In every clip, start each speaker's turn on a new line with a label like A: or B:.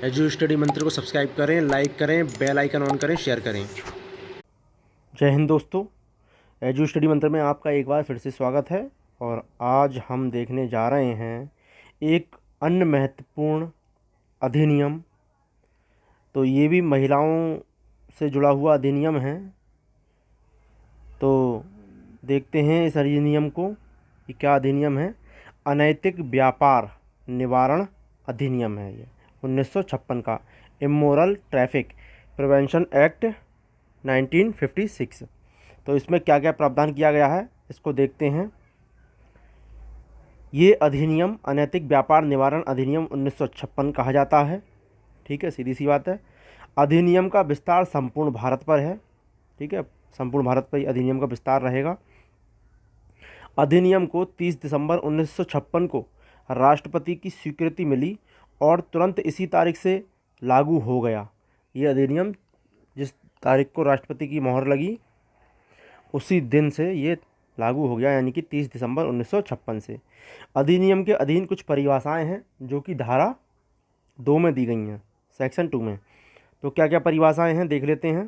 A: Edu study मंत्र को subscribe करें, लाइक करें, बेल आइकन ऑन करें, शेयर करें। जय हिंद दोस्तों, एजू स्टडी मंत्र में आपका एक बार फिर से स्वागत है। और आज हम देखने जा रहे हैं एक अन्य महत्वपूर्ण अधिनियम। तो ये भी महिलाओं से जुड़ा हुआ अधिनियम है। तो देखते हैं इस अधिनियम को, ये क्या अधिनियम है। अनैतिक व्यापार निवारण अधिनियम है ये 1956 का, इमोरल ट्रैफिक प्रिवेंशन एक्ट 1956। तो इसमें क्या क्या प्रावधान किया गया है इसको देखते हैं। ये अधिनियम अनैतिक व्यापार निवारण अधिनियम 1956 कहा जाता है। ठीक है, सीधी सी बात है। अधिनियम का विस्तार संपूर्ण भारत पर है। ठीक है, संपूर्ण भारत पर अधिनियम का विस्तार रहेगा। अधिनियम को 30 दिसंबर 1956 को राष्ट्रपति की स्वीकृति मिली और तुरंत इसी तारीख से लागू हो गया। ये अधिनियम जिस तारीख को राष्ट्रपति की मोहर लगी उसी दिन से ये लागू हो गया, यानी कि 30 दिसंबर 1956 से। अधिनियम के अधीन कुछ परिभाषाएं हैं जो कि धारा 2 में दी गई हैं, सेक्शन 2 में। तो क्या क्या परिभाषाएं हैं देख लेते हैं।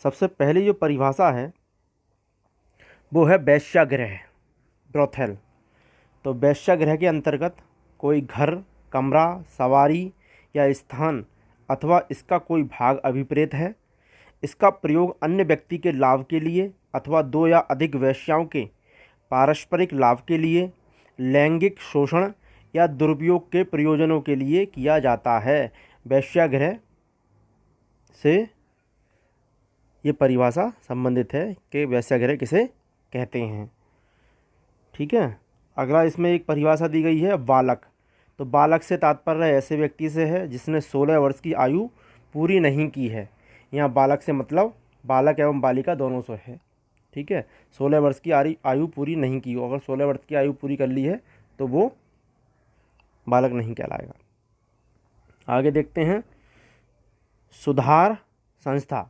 A: सबसे पहले जो परिभाषा है वो है वेश्यागृह, ब्रोथेल। तो वेश्यागृह के अंतर्गत कोई घर, कमरा, सवारी या स्थान अथवा इसका कोई भाग अभिप्रेत है। इसका प्रयोग अन्य व्यक्ति के लाभ के लिए अथवा दो या अधिक वेश्याओं के पारस्परिक लाभ के लिए, लैंगिक शोषण या दुरुपयोग के प्रयोजनों के लिए किया जाता है। वेश्यागृह से ये परिभाषा संबंधित है कि वेश्यागृह किसे कहते हैं। ठीक है, अगला इसमें एक परिभाषा दी गई है बालक। तो बालक से तात्पर्य ऐसे व्यक्ति से है जिसने 16 वर्ष की आयु पूरी नहीं की है। यहाँ बालक से मतलब बालक एवं बालिका दोनों से है। ठीक है, 16 वर्ष की आयु पूरी नहीं की हो। अगर 16 वर्ष की आयु पूरी कर ली है तो वो बालक नहीं कहलाएगा। आगे देखते हैं सुधार संस्था,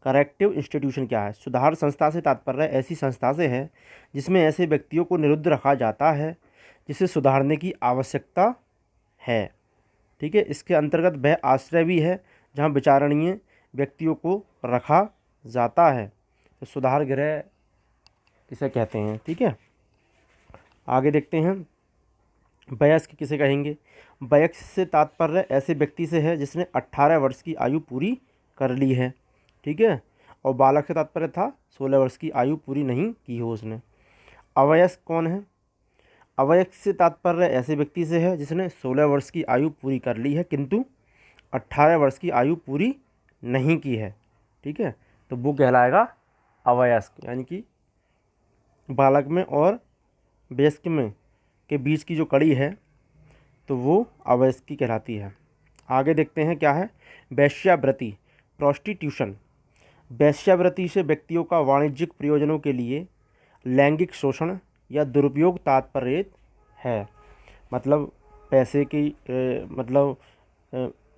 A: करेक्टिव इंस्टीट्यूशन क्या है। सुधार संस्था से तात्पर्य ऐसी संस्था से है जिसमें ऐसे व्यक्तियों को निरुद्ध रखा जाता है जिसे सुधारने की आवश्यकता है। ठीक है, इसके अंतर्गत वह आश्रय भी है जहाँ विचारणीय व्यक्तियों को रखा जाता है। तो सुधार गृह किसे कहते हैं। ठीक है, आगे देखते हैं वयस्क किसे कहेंगे। वयस्क से तात्पर्य ऐसे व्यक्ति से है जिसने 18 वर्ष की आयु पूरी कर ली है। ठीक है, और बालक से तात्पर्य था 16 वर्ष की आयु पूरी नहीं की हो उसने। अवयस्क कौन है। अवयस्क से तात्पर्य ऐसे व्यक्ति से है जिसने 16 वर्ष की आयु पूरी कर ली है किंतु 18 वर्ष की आयु पूरी नहीं की है। ठीक है, तो वो कहलाएगा अवयस्क, यानी कि बालक में और वयस्क में के बीच की जो कड़ी है तो वो अवयस्क की कहलाती है। आगे देखते हैं क्या है वेश्यावृत्ति, प्रोस्टिट्यूशन। वेश्यावृत्ति से व्यक्तियों का वाणिज्यिक प्रयोजनों के लिए लैंगिक शोषण या दुरुपयोग तात्पर्य है। मतलब पैसे की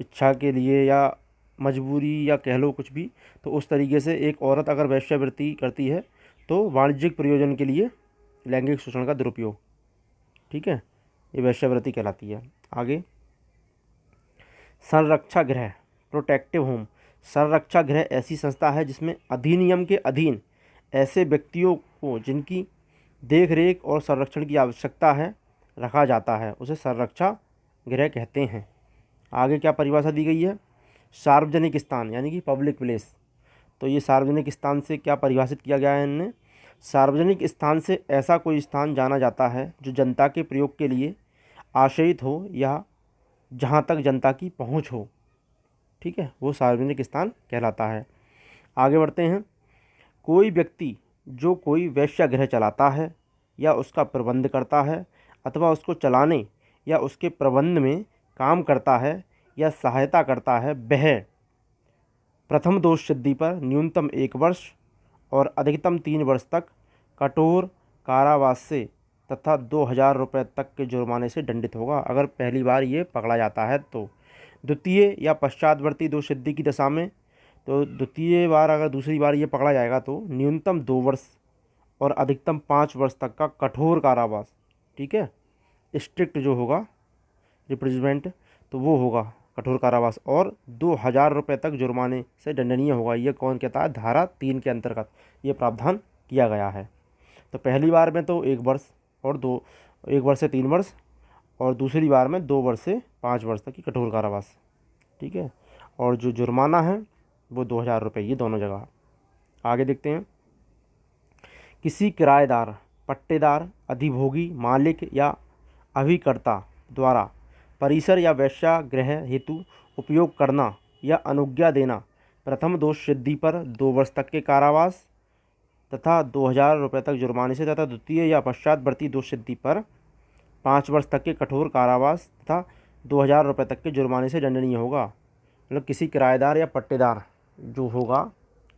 A: इच्छा के लिए या मजबूरी या कह लो कुछ भी, तो उस तरीके से एक औरत अगर वेश्यावृत्ति करती है तो वाणिज्यिक प्रयोजन के लिए लैंगिक शोषण का दुरुपयोग। ठीक है, ये वेश्यावृत्ति कहलाती है। आगे संरक्षा गृह, प्रोटेक्टिव होम। संरक्षा गृह ऐसी संस्था है जिसमें अधिनियम के अधीन ऐसे व्यक्तियों को जिनकी देख रेख और संरक्षण की आवश्यकता है रखा जाता है, उसे संरक्षा गृह कहते हैं। आगे क्या परिभाषा दी गई है। सार्वजनिक स्थान यानी कि पब्लिक प्लेस। तो ये सार्वजनिक स्थान से क्या परिभाषित किया गया है इनने। सार्वजनिक स्थान से ऐसा कोई स्थान जाना जाता है जो जनता के प्रयोग के लिए आश्रयित हो या जहाँ तक जनता की पहुँच हो। ठीक है, वो सार्वजनिक स्थान कहलाता है। आगे बढ़ते हैं कोई व्यक्ति जो कोई वेश्यागृह चलाता है या उसका प्रबंध करता है अथवा उसको चलाने या उसके प्रबंध में काम करता है या सहायता करता है, वह प्रथम दोष सिद्धि पर न्यूनतम 1 वर्ष और अधिकतम 3 वर्ष तक कठोर कारावास से तथा 2000 रुपये तक के जुर्माने से दंडित होगा अगर पहली बार ये पकड़ा जाता है तो। द्वितीय या पश्चातवर्ती दोष सिद्धि की दशा में, तो द्वितीय बार अगर दूसरी बार ये पकड़ा जाएगा तो न्यूनतम 2 वर्ष और अधिकतम 5 वर्ष तक का कठोर कारावास। ठीक है, स्ट्रिक्ट जो होगा रिप्रेजेंट, तो वो होगा कठोर कारावास, और 2000 रुपये तक जुर्माने से दंडनीय होगा। ये कौन कहता है? धारा 3 के अंतर्गत ये प्रावधान किया गया है। तो पहली बार में तो 1 वर्ष और 1 वर्ष से 3 वर्ष, और दूसरी बार में 2 वर्ष से 5 वर्ष तक की कठोर कारावास, ठीक है। और जो जुर्माना है वो 2000 रुपये, ये दोनों जगह। आगे देखते हैं। किसी किराएदार, पट्टेदार, अधिभोगी, मालिक या अभिकर्ता द्वारा परिसर या वेश्यागृह हेतु उपयोग करना या अनुज्ञा देना, प्रथम दोष सिद्धि पर 2 वर्ष तक के कारावास तथा 2000 रुपये तक जुर्माने से, तथा द्वितीय या पश्चातवर्ती दोष सिद्धि पर 5 वर्ष तक के कठोर कारावास तथा 2000 रुपये तक के जुर्माने से दंडनीय होगा। मतलब किसी किराएदार या पट्टेदार जो होगा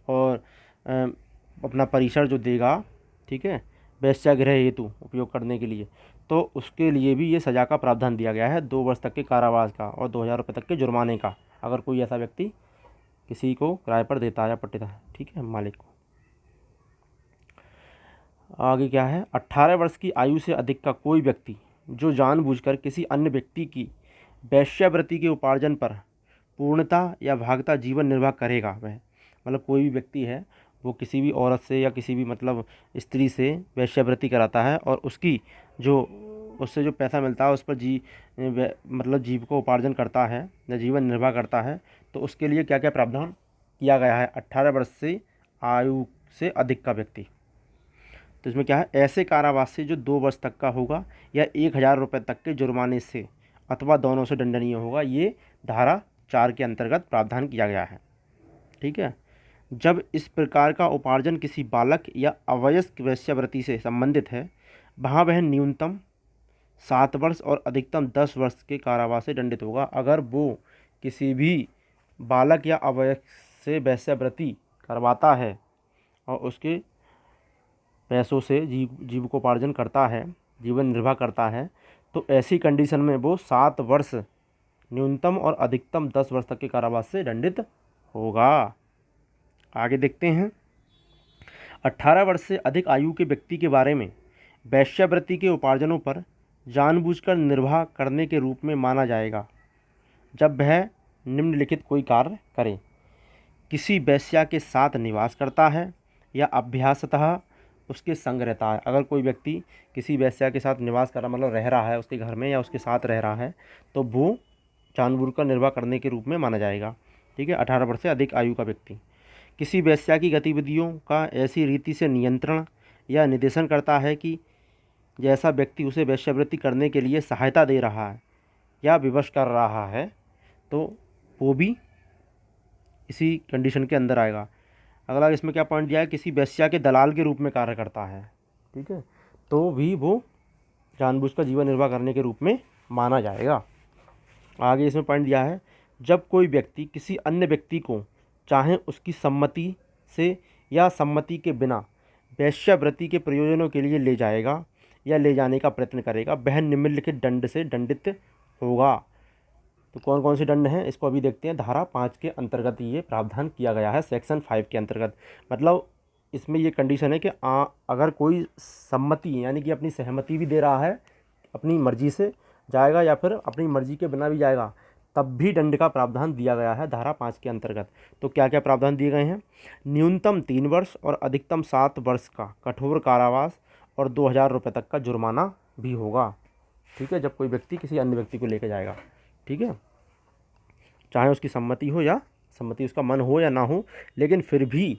A: और अपना परिसर जो देगा, ठीक है, वेश्यागृह हेतु उपयोग करने के लिए, तो उसके लिए भी ये सज़ा का प्रावधान दिया गया है, 2 वर्ष तक के कारावास का और 2000 रुपये तक के जुर्माने का, अगर कोई ऐसा व्यक्ति किसी को किराए पर देता है या पट्टेदार, ठीक है, मालिक को। आगे क्या है? 18 वर्ष की आयु से अधिक का कोई व्यक्ति जो जानबूझकर किसी अन्य व्यक्ति की वेश्यावृत्ति के उपार्जन पर पूर्णतः या भागता जीवन निर्वाह करेगा, वह मतलब कोई भी व्यक्ति है वो किसी भी औरत से या किसी भी मतलब स्त्री से वेश्यावृत्ति कराता है और उसकी जो उससे जो पैसा मिलता है उस पर मतलब जीविका उपार्जन करता है या जीवन निर्वाह करता है, तो उसके लिए क्या क्या प्रावधान किया गया है? 18 वर्ष से आयु से अधिक का व्यक्ति, तो इसमें क्या है? ऐसे कारावास से जो 2 वर्ष तक का होगा या 1000 रुपये तक के जुर्माने से अथवा दोनों से दंडनीय होगा। ये धारा 4 के अंतर्गत प्रावधान किया गया है, ठीक है। जब इस प्रकार का उपार्जन किसी बालक या अवयस्क वेश्यावृत्ति से संबंधित है, वहाँ वह न्यूनतम 7 वर्ष और अधिकतम 10 वर्ष के कारावास से दंडित होगा। अगर वो किसी भी बालक या अवयस्क से वेश्यावृत्ति करवाता है और उसके पैसों से जीविकोपार्जन करता है, जीवन निर्वाह करता है, तो ऐसी कंडीशन में वो 7 वर्ष न्यूनतम और अधिकतम 10 वर्ष तक के कारावास से दंडित होगा। आगे देखते हैं। 18 वर्ष से अधिक आयु के व्यक्ति के बारे में वेश्यावृत्ति के उपार्जनों पर जानबूझकर निर्वाह करने के रूप में माना जाएगा जब वह निम्नलिखित कोई कार्य करे: किसी वेश्या के साथ निवास करता है या अभ्यासतः उसके संग रहता है। अगर कोई व्यक्ति किसी वेश्या के साथ निवास कर रहा, मतलब रह रहा है उसके घर में या उसके साथ रह रहा है, तो वो जानबूझकर निर्वाह करने के रूप में माना जाएगा, ठीक है। 18 वर्ष से अधिक आयु का व्यक्ति किसी वेश्या की गतिविधियों का ऐसी रीति से नियंत्रण या निर्देशन करता है कि जैसा व्यक्ति उसे वेश्यावृत्ति करने के लिए सहायता दे रहा है या विवश कर रहा है, तो वो भी इसी कंडीशन के अंदर आएगा। अगला इसमें क्या पॉइंट दिया है? किसी वेश्या के दलाल के रूप में कार्य करता है, ठीक है, तो भी वो जानबूझकर जीवन निर्वाह करने के रूप में माना जाएगा। आगे इसमें पॉइंट दिया है, जब कोई व्यक्ति किसी अन्य व्यक्ति को चाहे उसकी सम्मति से या सम्मति के बिना वेश्यावृत्ति के प्रयोजनों के लिए ले जाएगा या ले जाने का प्रयत्न करेगा, वह निम्नलिखित दंड से दंडित होगा। तो कौन कौन से दंड हैं इसको अभी देखते हैं। धारा 5 के अंतर्गत ये प्रावधान किया गया है, सेक्शन 5 के अंतर्गत। मतलब इसमें ये कंडीशन है कि अगर कोई सम्मति यानी कि अपनी सहमति भी दे रहा है, अपनी मर्जी से जाएगा या फिर अपनी मर्जी के बिना भी जाएगा, तब भी दंड का प्रावधान दिया गया है धारा 5 के अंतर्गत। तो क्या क्या प्रावधान दिए गए हैं? न्यूनतम 3 वर्ष और अधिकतम 7 वर्ष का कठोर कारावास और 2000 रुपये तक का जुर्माना भी होगा, ठीक है, जब कोई व्यक्ति किसी अन्य व्यक्ति को लेकर जाएगा, ठीक है, चाहे उसकी सम्मति हो या सम्मति उसका मन हो या ना हो, लेकिन फिर भी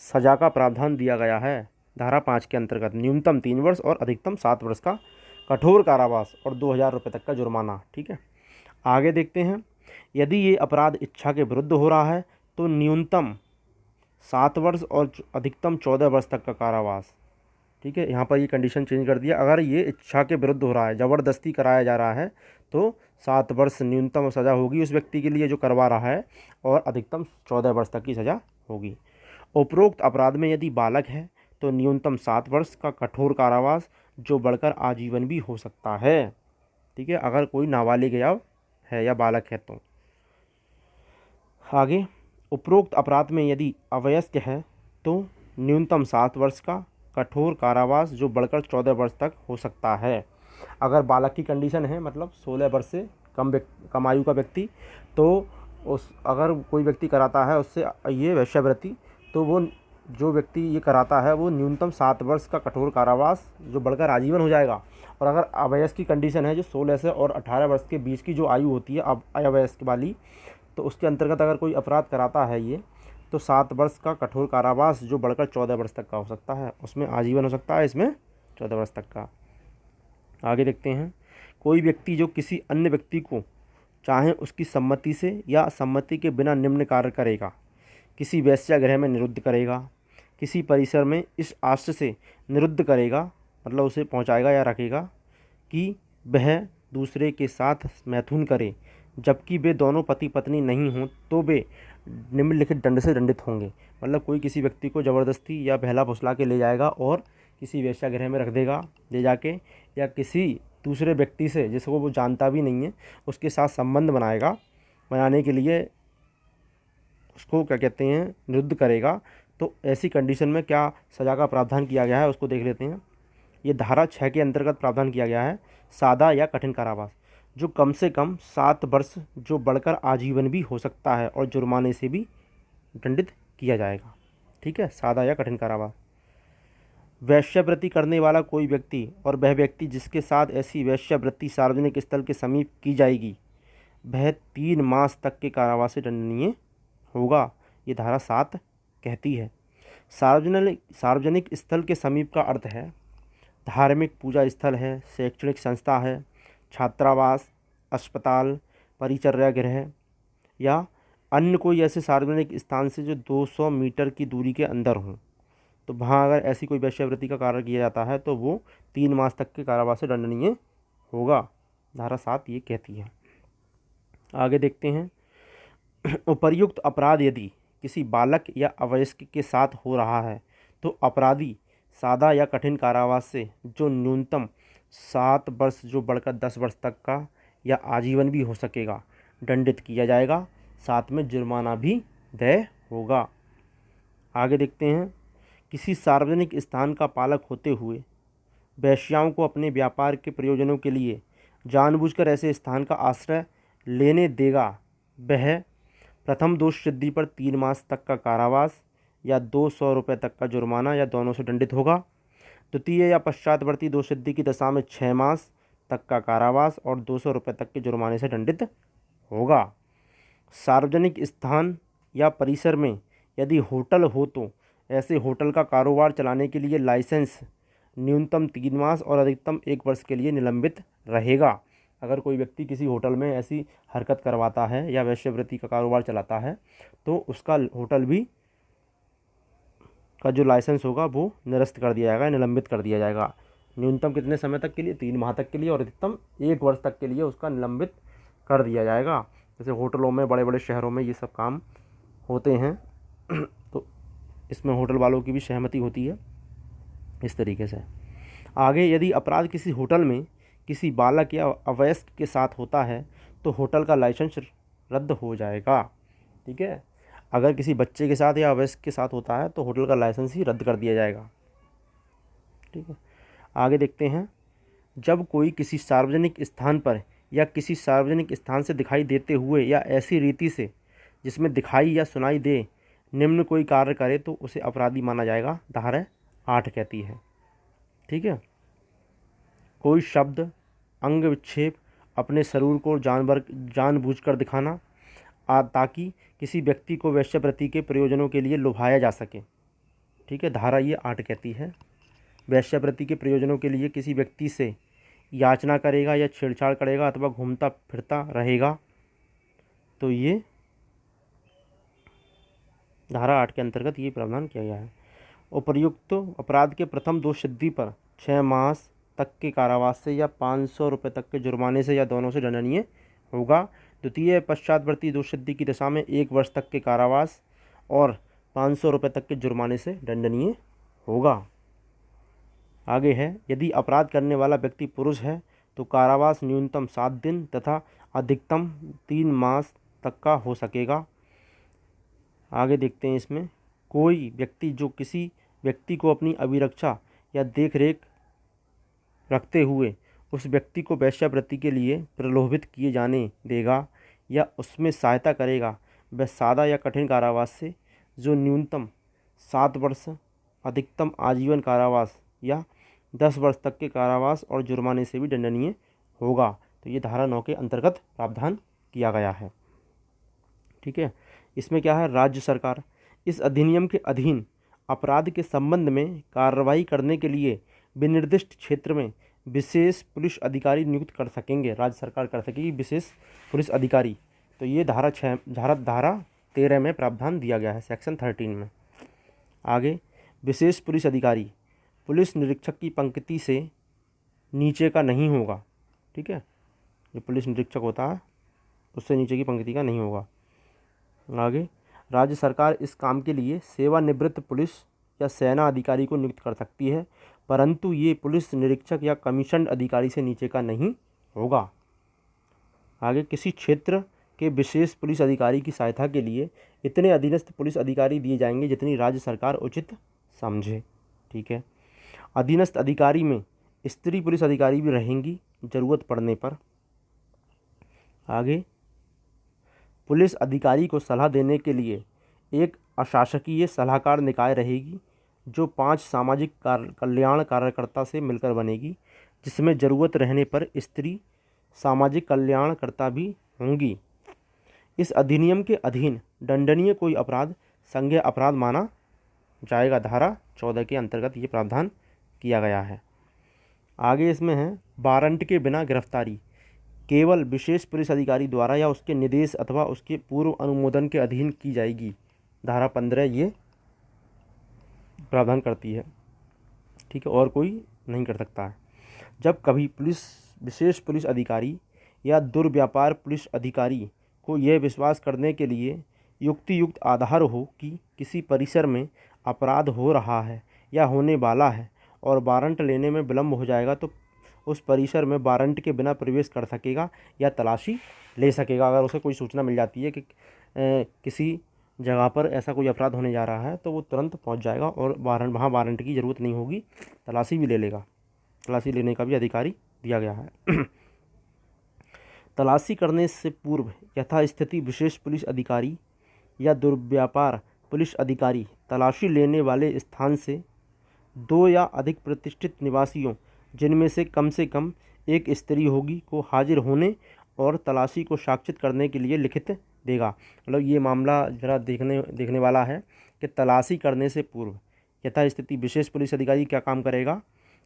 A: सज़ा का प्रावधान दिया गया है धारा 5 के अंतर्गत। न्यूनतम 3 वर्ष और अधिकतम 7 वर्ष का कठोर कारावास और 2000 रुपये तक का जुर्माना, ठीक है। आगे देखते हैं। यदि ये अपराध इच्छा के विरुद्ध हो रहा है तो न्यूनतम 7 वर्ष और अधिकतम 14 वर्ष तक का कारावास, ठीक है। यहाँ पर ये कंडीशन चेंज कर दिया, अगर ये इच्छा के विरुद्ध हो रहा है, ज़बरदस्ती कराया जा रहा है, तो 7 वर्ष न्यूनतम सज़ा होगी उस व्यक्ति के लिए जो करवा रहा है और अधिकतम 14 वर्ष तक की सज़ा होगी। उपरोक्त अपराध में यदि बालक है तो न्यूनतम 7 वर्ष का कठोर कारावास जो बढ़कर आजीवन भी हो सकता है, ठीक है, अगर कोई नाबालिग या बालक है तो। आगे, उपरोक्त अपराध में यदि अवयस्क है तो न्यूनतम 7 वर्ष का कठोर कारावास जो बढ़कर 14 वर्ष तक हो सकता है। अगर बालक की कंडीशन है, मतलब 16 वर्ष से कम आयु का व्यक्ति, तो उस अगर कोई व्यक्ति कराता है उससे ये वेश्यावृत्ति, तो वो जो व्यक्ति ये कराता है वो न्यूनतम 7 वर्ष का कठोर कारावास जो बढ़कर आजीवन हो जाएगा। और अगर अवयस्क की कंडीशन है जो 16 से और 18 वर्ष के बीच की जो आयु होती है अब अवयस्क वाली, तो उसके अंतर्गत अगर कोई अपराध कराता है ये, तो 7 वर्ष का कठोर कारावास जो बढ़कर 14 वर्ष तक का हो सकता है, उसमें आजीवन हो सकता है, इसमें 14 वर्ष तक का। आगे देखते हैं, कोई व्यक्ति जो किसी अन्य व्यक्ति को चाहे उसकी सम्मति से या सम्मति के बिना निम्न कार्य करेगा, किसी वेश्यागृह में निरुद्ध करेगा, किसी परिसर में इस आशय से निरुद्ध करेगा, मतलब उसे पहुंचाएगा या रखेगा कि वह दूसरे के साथ मैथुन करे, जबकि वे दोनों पति पत्नी नहीं हों, तो वे निम्नलिखित दंड से दंडित होंगे। मतलब कोई किसी व्यक्ति को ज़बरदस्ती या बहला फुसला के ले जाएगा और किसी वेश्यागृह में रख देगा ले जाके, या किसी दूसरे व्यक्ति से जिसको वो जानता भी नहीं है उसके साथ संबंध बनाने के लिए उसको क्या कहते हैं, निरुद्ध करेगा, तो ऐसी कंडीशन में क्या सज़ा का प्रावधान किया गया है उसको देख लेते हैं। ये धारा 6 के अंतर्गत प्रावधान किया गया है, सादा या कठिन कारावास, जो कम से कम 7 वर्ष जो बढ़कर आजीवन भी हो सकता है और जुर्माने से भी दंडित किया जाएगा। ठीक है, सादा या कठिन कारावास। वेश्यावृत्ति करने वाला कोई व्यक्ति और वह व्यक्ति जिसके साथ ऐसी वेश्यावृत्ति सार्वजनिक स्थल के समीप की जाएगी, वह 3 मास तक के कारावास से दंडनीय होगा। ये धारा 7 कहती है। सार्वजनिक स्थल के समीप का अर्थ है धार्मिक पूजा स्थल है, शैक्षणिक संस्था है, छात्रावास, अस्पताल, परिचर्या गृह या अन्य कोई ऐसे सार्वजनिक स्थान से जो 200 मीटर की दूरी के अंदर हों। तो वहाँ अगर ऐसी कोई वेश्यावृत्ति का कार्य किया जाता है तो वो 3 मास तक के कारावास से दंडनीय होगा। धारा 7 ये कहती है। आगे देखते हैं, उपर्युक्त अपराध यदि किसी बालक या अवयस्क के साथ हो रहा है तो अपराधी सादा या कठिन कारावास से जो न्यूनतम 7 वर्ष जो बढ़कर 10 वर्ष तक का या आजीवन भी हो सकेगा दंडित किया जाएगा, साथ में जुर्माना भी देय होगा। आगे देखते हैं, किसी सार्वजनिक स्थान का पालक होते हुए वेश्याओं को अपने व्यापार के प्रयोजनों के लिए जानबूझकर ऐसे स्थान का आश्रय लेने देगा, वह प्रथम दोष सिद्धि पर 3 मास तक का कारावास या 200 रुपये तक का जुर्माना या दोनों से दंडित होगा। द्वितीय या पश्चातवर्ती दोष सिद्धि की दशा में 6 मास तक का कारावास और 200 रुपये तक के जुर्माने से दंडित होगा। सार्वजनिक स्थान या परिसर में यदि होटल हो तो ऐसे होटल का कारोबार चलाने के लिए लाइसेंस न्यूनतम 3 मास और अधिकतम 1 वर्ष के लिए निलंबित रहेगा। अगर कोई व्यक्ति किसी होटल में ऐसी हरकत करवाता है या वेश्यावृत्ति का कारोबार चलाता है तो उसका होटल भी का जो लाइसेंस होगा वो निरस्त कर दिया जाएगा, निलंबित कर दिया जाएगा। न्यूनतम कितने समय तक के लिए? 3 माह तक के लिए, और अधिकतम 1 वर्ष तक के लिए उसका निलंबित कर दिया जाएगा। जैसे होटलों में, बड़े बड़े शहरों में ये सब काम होते हैं तो इसमें होटल वालों की भी सहमति होती है इस तरीके से। आगे, यदि अपराध किसी होटल में किसी बालक या अवयस्क के साथ होता है तो होटल का लाइसेंस रद्द हो जाएगा। ठीक है, अगर किसी बच्चे के साथ या अवयस्क के साथ होता है तो होटल का लाइसेंस ही रद्द कर दिया जाएगा। ठीक है, आगे देखते हैं, जब कोई किसी सार्वजनिक स्थान पर या किसी सार्वजनिक स्थान से दिखाई देते हुए या ऐसी रीति से जिसमें दिखाई या सुनाई दे निम्न कोई कार्य करे तो उसे अपराधी माना जाएगा। धारा 8 कहती है। ठीक है, कोई शब्द, अंग विक्षेप, अपने शरीर को जानबूझकर दिखाना ताकि किसी व्यक्ति को वेश्यावृत्ति के प्रयोजनों के लिए लुभाया जा सके। ठीक है, धारा ये 8 कहती है, वेश्यावृत्ति के प्रयोजनों के लिए किसी व्यक्ति से याचना करेगा या छेड़छाड़ करेगा अथवा घूमता फिरता रहेगा तो ये धारा 8 के अंतर्गत ये प्रावधान किया गया है। उपर्युक्त अपराध के प्रथम दोष सिद्धि पर 6 मास तक के कारावास से या 500 रुपये तक के जुर्माने से या दोनों से दंडनीय होगा। द्वितीय पश्चातवर्ती दोष सिद्धि की दशा में 1 वर्ष तक के कारावास और 500 रुपये तक के जुर्माने से दंडनीय होगा। आगे है, यदि अपराध करने वाला व्यक्ति पुरुष है तो कारावास न्यूनतम 7 दिन तथा अधिकतम 3 मास तक का हो सकेगा। आगे देखते हैं, इसमें कोई व्यक्ति जो किसी व्यक्ति को अपनी अभिरक्षा या देख रेख रखते हुए उस व्यक्ति को वेश्यावृत्ति के लिए प्रलोभित किए जाने देगा या उसमें सहायता करेगा, वह सादा या कठिन कारावास से, जो न्यूनतम 7 वर्ष, अधिकतम आजीवन कारावास या 10 वर्ष तक के कारावास और जुर्माने से भी दंडनीय होगा। तो ये धारा 9 के अंतर्गत प्रावधान किया गया है। ठीक है, इसमें क्या है, राज्य सरकार इस अधिनियम के अधीन अपराध के संबंध में कार्रवाई करने के लिए विनिर्दिष्ट क्षेत्र में विशेष पुलिस अधिकारी नियुक्त कर सकेंगे। राज्य सरकार कर सकेगी विशेष पुलिस अधिकारी। तो ये धारा 13 में प्रावधान दिया गया है, सेक्शन 13 में। आगे, विशेष पुलिस अधिकारी पुलिस निरीक्षक की पंक्ति से नीचे का नहीं होगा। ठीक है, जो पुलिस निरीक्षक होता है उससे नीचे की पंक्ति का नहीं होगा। आगे, राज्य सरकार इस काम के लिए सेवानिवृत्त पुलिस या सेना अधिकारी को नियुक्त कर सकती है, परंतु ये पुलिस निरीक्षक या कमीशन अधिकारी से नीचे का नहीं होगा। आगे, किसी क्षेत्र के विशेष पुलिस अधिकारी की सहायता के लिए इतने अधीनस्थ पुलिस अधिकारी दिए जाएंगे जितनी राज्य सरकार उचित समझे। ठीक है, अधीनस्थ अधिकारी में स्त्री पुलिस अधिकारी भी रहेंगी जरूरत पड़ने पर। आगे, पुलिस अधिकारी को सलाह देने के लिए एक अशासकीय सलाहकार निकाय रहेगी जो 5 सामाजिक कल्याण कार्यकर्ता से मिलकर बनेगी, जिसमें ज़रूरत रहने पर स्त्री सामाजिक कल्याणकर्ता भी होंगी। इस अधिनियम के अधीन दंडनीय कोई अपराध संज्ञेय अपराध माना जाएगा। धारा 14 के अंतर्गत ये प्रावधान किया गया है। आगे इसमें है, वारंट के बिना गिरफ्तारी केवल विशेष पुलिस अधिकारी द्वारा या उसके निर्देश अथवा उसके पूर्व अनुमोदन के अधीन की जाएगी। धारा 15 ये प्रावधान करती है। ठीक है, और कोई नहीं कर सकता है। जब कभी विशेष पुलिस अधिकारी या दुर्व्यापार पुलिस अधिकारी को यह विश्वास करने के लिए युक्त आधार हो कि किसी परिसर में अपराध हो रहा है या होने वाला है और वारंट लेने में विलम्ब हो जाएगा, तो उस परिसर में वारंट के बिना प्रवेश कर सकेगा या तलाशी ले सकेगा। अगर उसे कोई सूचना मिल जाती है कि किसी जगह पर ऐसा कोई अपराध होने जा रहा है, तो वो तुरंत पहुंच जाएगा और वहाँ वारंट की ज़रूरत नहीं होगी, तलाशी भी ले लेगा। तलाशी लेने का भी अधिकारी दिया गया है। तलाशी करने से पूर्व यथास्थिति विशेष पुलिस अधिकारी या दुर्व्यापार पुलिस अधिकारी तलाशी लेने वाले स्थान से 2 या अधिक प्रतिष्ठित निवासियों, जिनमें से कम एक स्त्री होगी, को हाजिर होने और तलाशी को साक्षित करने के लिए लिखित देगा। मतलब ये मामला ज़रा देखने वाला है कि तलाशी करने से पूर्व यथास्थिति विशेष पुलिस अधिकारी क्या काम करेगा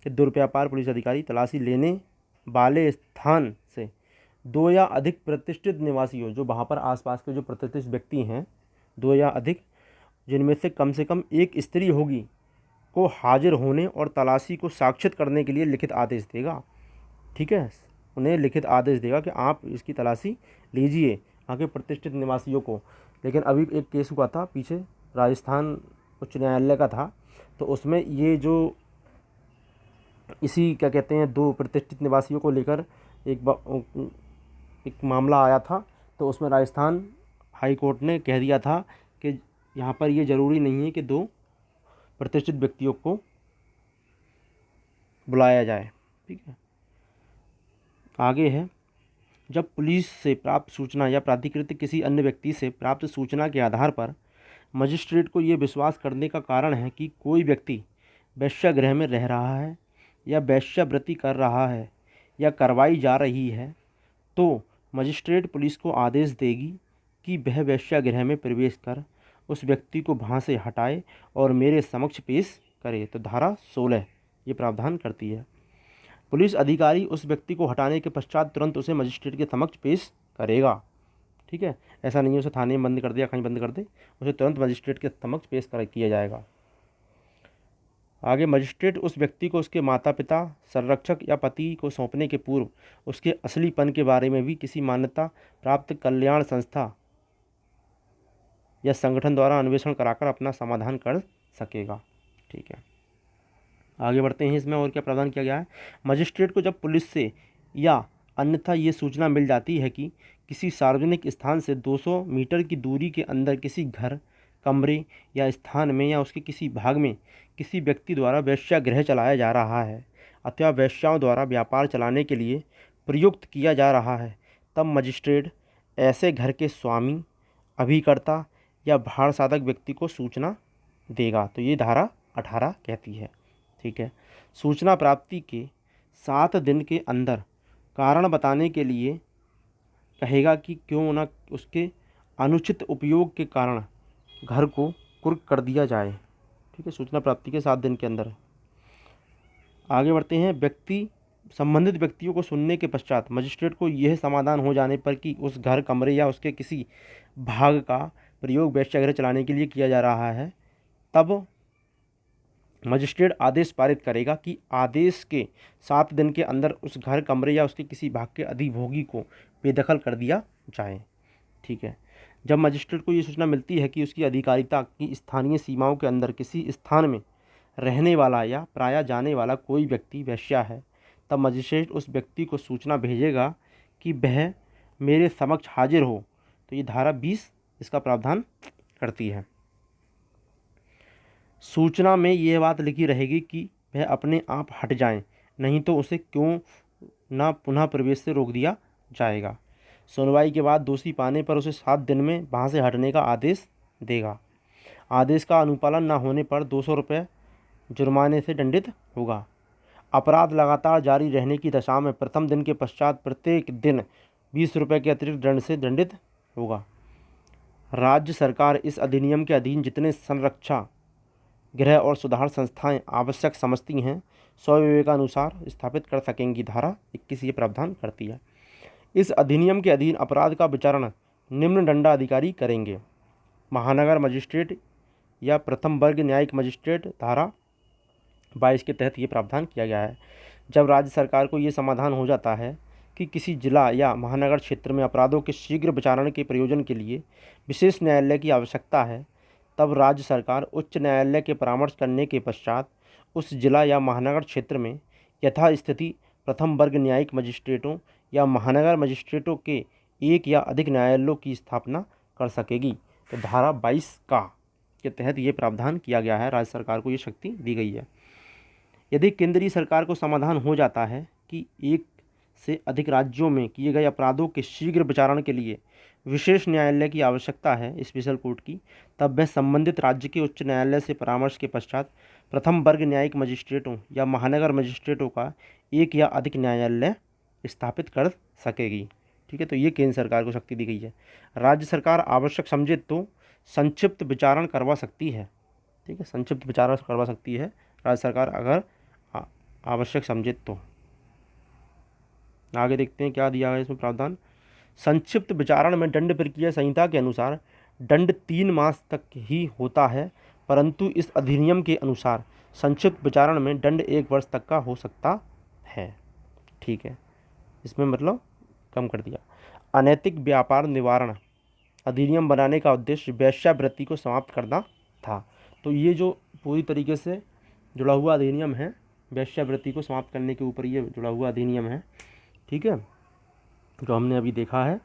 A: कि दुर्व्यापार पुलिस अधिकारी तलाशी लेने वाले स्थान से 2 या अधिक प्रतिष्ठित निवासियों, जो वहाँ पर आसपास के जो प्रतिष्ठित व्यक्ति हैं, 2 या अधिक, जिनमें से कम एक स्त्री होगी, को हाजिर होने और तलाशी को साक्षित करने के लिए लिखित आदेश देगा। ठीक है, उन्हें लिखित आदेश देगा कि आप इसकी तलाशी लीजिए, वहाँ के प्रतिष्ठित निवासियों को। लेकिन अभी एक केस हुआ था पीछे, राजस्थान उच्च न्यायालय का था, तो उसमें ये जो इसी क्या कहते हैं 2 प्रतिष्ठित निवासियों को लेकर एक मामला आया था, तो उसमें राजस्थान हाई कोर्ट ने कह दिया था कि यहाँ पर ये ज़रूरी नहीं है कि 2 प्रतिष्ठित व्यक्तियों को बुलाया जाए। ठीक है, आगे है, जब पुलिस से प्राप्त सूचना या प्राधिकृत किसी अन्य व्यक्ति से प्राप्त सूचना के आधार पर मजिस्ट्रेट को ये विश्वास करने का कारण है कि कोई व्यक्ति वेश्यागृह में रह रहा है या वेश्यावृत्ति कर रहा है या करवाई जा रही है, तो मजिस्ट्रेट पुलिस को आदेश देगी कि वह वेश्यागृह में प्रवेश कर उस व्यक्ति को वहाँ से हटाए और मेरे समक्ष पेश करे। तो धारा 16 ये प्रावधान करती है। पुलिस अधिकारी उस व्यक्ति को हटाने के पश्चात तुरंत उसे मजिस्ट्रेट के समक्ष पेश करेगा। ठीक है, ऐसा नहीं है उसे थाने में बंद कर दे या कहीं बंद कर दे, उसे तुरंत मजिस्ट्रेट के समक्ष पेश किया जाएगा। आगे, मजिस्ट्रेट उस व्यक्ति को उसके माता पिता, संरक्षक या पति को सौंपने के पूर्व उसके असलीपन के बारे में भी किसी मान्यता प्राप्त कल्याण संस्था या संगठन द्वारा अन्वेषण कराकर अपना समाधान कर सकेगा। ठीक है, आगे बढ़ते हैं। इसमें और क्या प्रावधान किया गया है। मजिस्ट्रेट को जब पुलिस से या अन्यथा ये सूचना मिल जाती है कि किसी सार्वजनिक स्थान से 200 मीटर की दूरी के अंदर किसी घर, कमरे या स्थान में या उसके किसी भाग में किसी व्यक्ति द्वारा वेश्यागृह चलाया जा रहा है अथवा वेश्याओं द्वारा व्यापार चलाने के लिए प्रयुक्त किया जा रहा है, तब मजिस्ट्रेट ऐसे घर के स्वामी, अभिकर्ता या भाड़ साधक व्यक्ति को सूचना देगा। तो ये धारा 18 कहती है। ठीक है। सूचना प्राप्ति के 7 दिन के अंदर कारण बताने के लिए कहेगा कि क्यों न उसके अनुचित उपयोग के कारण घर को कुर्क कर दिया जाए। ठीक है। सूचना प्राप्ति के 7 दिन के अंदर। आगे बढ़ते हैं। संबंधित व्यक्तियों को सुनने के पश्चात मजिस्ट्रेट को यह समाधान हो जाने पर कि उस घर, कमरे या उसके किसी भाग का प्रयोग वेश्यागृह चलाने के लिए किया जा रहा है, तब मजिस्ट्रेट आदेश पारित करेगा कि आदेश के 7 दिन के अंदर उस घर, कमरे या उसके किसी भाग के अधिभोगी को बेदखल कर दिया जाए। ठीक है। जब मजिस्ट्रेट को ये सूचना मिलती है कि उसकी अधिकारिता की स्थानीय सीमाओं के अंदर किसी स्थान में रहने वाला या प्रायः जाने वाला कोई व्यक्ति वेश्या है, तब मजिस्ट्रेट उस व्यक्ति को सूचना भेजेगा कि वह मेरे समक्ष हाजिर हो। तो ये धारा 20 इसका प्रावधान करती है। सूचना में यह बात लिखी रहेगी कि वह अपने आप हट जाएं, नहीं तो उसे क्यों न पुनः प्रवेश से रोक दिया जाएगा। सुनवाई के बाद दोषी पाने पर उसे 7 दिन में वहाँ से हटने का आदेश देगा। आदेश का अनुपालन न होने पर 200 रुपये जुर्माने से दंडित होगा। अपराध लगातार जारी रहने की दशा में प्रथम दिन के पश्चात प्रत्येक दिन 20 रुपये के अतिरिक्त दंड से दंडित होगा। राज्य सरकार इस अधिनियम के अधीन जितने संरक्षा गृह और सुधार संस्थाएं आवश्यक समझती हैं, स्वविवेकानुसार स्थापित कर सकेंगी। धारा 21 ये प्रावधान करती है। इस अधिनियम के अधीन अपराध का विचारण निम्न दंडाधिकारी करेंगे: महानगर मजिस्ट्रेट या प्रथम वर्ग न्यायिक मजिस्ट्रेट। धारा 22 के तहत ये प्रावधान किया गया है। जब राज्य सरकार को ये समाधान हो जाता है कि किसी जिला या महानगर क्षेत्र में अपराधों के शीघ्र विचारण के प्रयोजन के लिए विशेष न्यायालय की आवश्यकता है, तब राज्य सरकार उच्च न्यायालय के परामर्श करने के पश्चात उस जिला या महानगर क्षेत्र में यथास्थिति प्रथम वर्ग न्यायिक मजिस्ट्रेटों या महानगर मजिस्ट्रेटों के एक या अधिक न्यायालयों की स्थापना कर सकेगी। तो धारा 22 के तहत ये प्रावधान किया गया है। राज्य सरकार को ये शक्ति दी गई है। यदि केंद्रीय सरकार को समाधान हो जाता है कि एक से अधिक राज्यों में किए गए अपराधों के शीघ्र विचारण के लिए विशेष न्यायालय की आवश्यकता है, स्पेशल कोर्ट की, तब वह संबंधित राज्य के उच्च न्यायालय से परामर्श के पश्चात प्रथम वर्ग न्यायिक मजिस्ट्रेटों या महानगर मजिस्ट्रेटों का एक या अधिक न्यायालय स्थापित कर सकेगी। ठीक है। तो ये केंद्र सरकार को शक्ति दी गई है। राज्य सरकार आवश्यक समझे तो संक्षिप्त विचारण करवा सकती है। ठीक है। संक्षिप्त विचारण करवा सकती है राज्य सरकार अगर आवश्यक समझे तो। आगे देखते हैं क्या दिया गया इसमें प्रावधान। संक्षिप्त विचारण में दंड प्रक्रिया संहिता के अनुसार दंड 3 मास तक ही होता है, परंतु इस अधिनियम के अनुसार संक्षिप्त विचारण में दंड 1 वर्ष तक का हो सकता है। ठीक है। इसमें मतलब कम कर दिया। अनैतिक व्यापार निवारण अधिनियम बनाने का उद्देश्य वेश्यावृत्ति को समाप्त करना था। तो ये जो पूरी तरीके से जुड़ा हुआ अधिनियम है, वेश्यावृत्ति को समाप्त करने के ऊपर ये जुड़ा हुआ अधिनियम है। ठीक है। जो हमने अभी देखा है।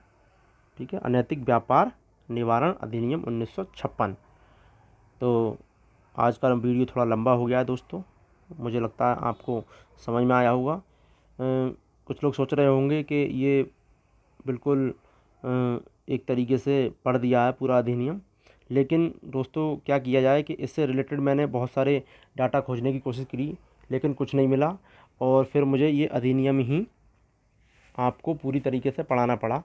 A: ठीक है। अनैतिक व्यापार निवारण अधिनियम 1956। तो आज का वीडियो थोड़ा लंबा हो गया है दोस्तों, मुझे लगता है आपको समझ में आया होगा। कुछ लोग सोच रहे होंगे कि ये बिल्कुल एक तरीके से पढ़ दिया है पूरा अधिनियम, लेकिन दोस्तों क्या किया जाए कि इससे रिलेटेड मैंने बहुत सारे डाटा खोजने की कोशिश करी, लेकिन कुछ नहीं मिला, और फिर मुझे ये अधिनियम ही आपको पूरी तरीके से पढ़ाना पड़ा।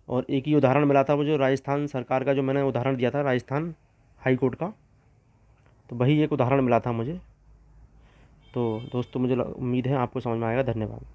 A: और एक ही उदाहरण मिला था मुझे, राजस्थान सरकार का जो मैंने उदाहरण दिया था, राजस्थान हाई कोर्ट का, तो वही एक उदाहरण मिला था मुझे। तो दोस्तों मुझे उम्मीद है आपको समझ में आएगा। धन्यवाद।